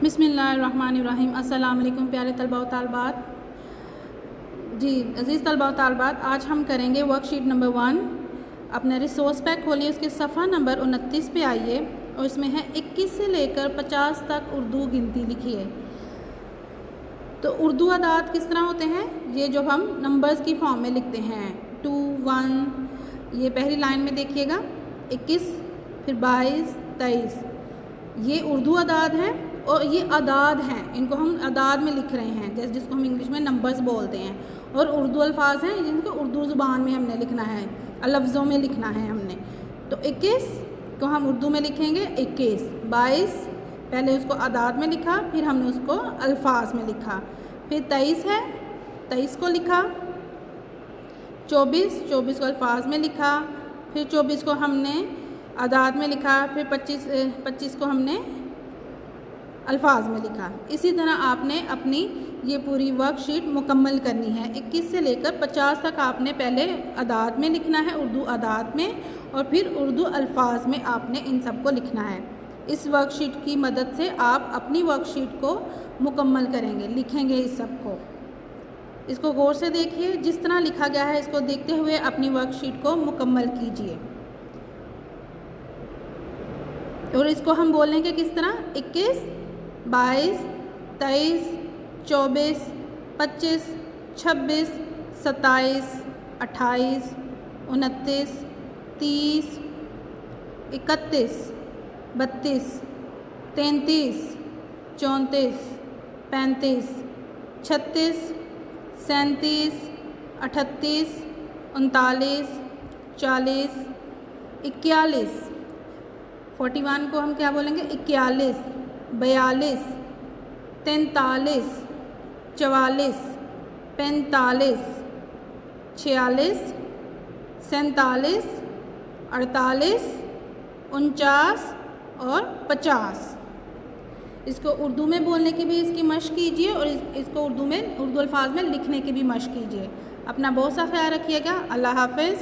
बिस्मिल्लाहिर्रहमानिर्रहीम। अस्सलाम वालेकुम प्यारे तलबा व तालबात। जी अज़ीज़ तलबा व तालबात, आज हम करेंगे वर्कशीट नंबर 1। अपना रिसोर्स पैक खोलिए, उसके सफ़ा नंबर 29 पे आइए और इसमें है 21 से लेकर 50 तक उर्दू गिनती लिखिए। तो उर्दू अदाद किस तरह होते हैं, ये जो हम नंबर्स की फॉर्म में लिखते हैं 2 1, ये पहली लाइन में देखिएगा 21, फिर 22 23, ये उर्दू अदाद हैं और ये अदाद हैं, इनको हम अदाद में लिख रहे हैं, जैसे जिसको हम इंग्लिश में नंबर्स बोलते हैं। और उर्दू अल्फाज हैं जिनको उर्दू ज़ुबान में हमने लिखना है, लफ्ज़ों में लिखना है हमने। तो 21 को हम उर्दू में लिखेंगे 21, 22 पहले उसको अदाद में लिखा, फिर हमने उसको अल्फाज में लिखा, फिर 23 है 23 को लिखा, 24 को अल्फाज में लिखा, फिर 24 को हमने अदाद में लिखा, फिर 25 को हमने अल्फाज में लिखा। इसी तरह आपने अपनी ये पूरी वर्कशीट मुकम्मल करनी है। 21 से लेकर 50 तक आपने पहले अदाद में लिखना है, उर्दू अदाद में, और फिर उर्दू अल्फाज में आपने इन सब को लिखना है। इस वर्कशीट की मदद से आप अपनी वर्कशीट को मुकम्मल करेंगे, लिखेंगे इस सब को। इसको गौर से देखिए, जिस तरह लिखा गया है इसको देखते हुए अपनी वर्कशीट को मुकम्मल कीजिए। और इसको हम बोलेंगे किस तरह, 21 22 23 24 25 26 27 28 29 30 31 32 33 34 35 36 37 38 39 40 41, 41 को हम क्या बोलेंगे, 41 42 43 44 45 46 47 48 49 और 50। इसको उर्दू में बोलने की भी इसकी मशक कीजिए और इसको उर्दू अल्फाज में लिखने की भी मशक कीजिए। अपना बहुत सा ख्याल रखिएगा। अल्लाह हाफ़िज़।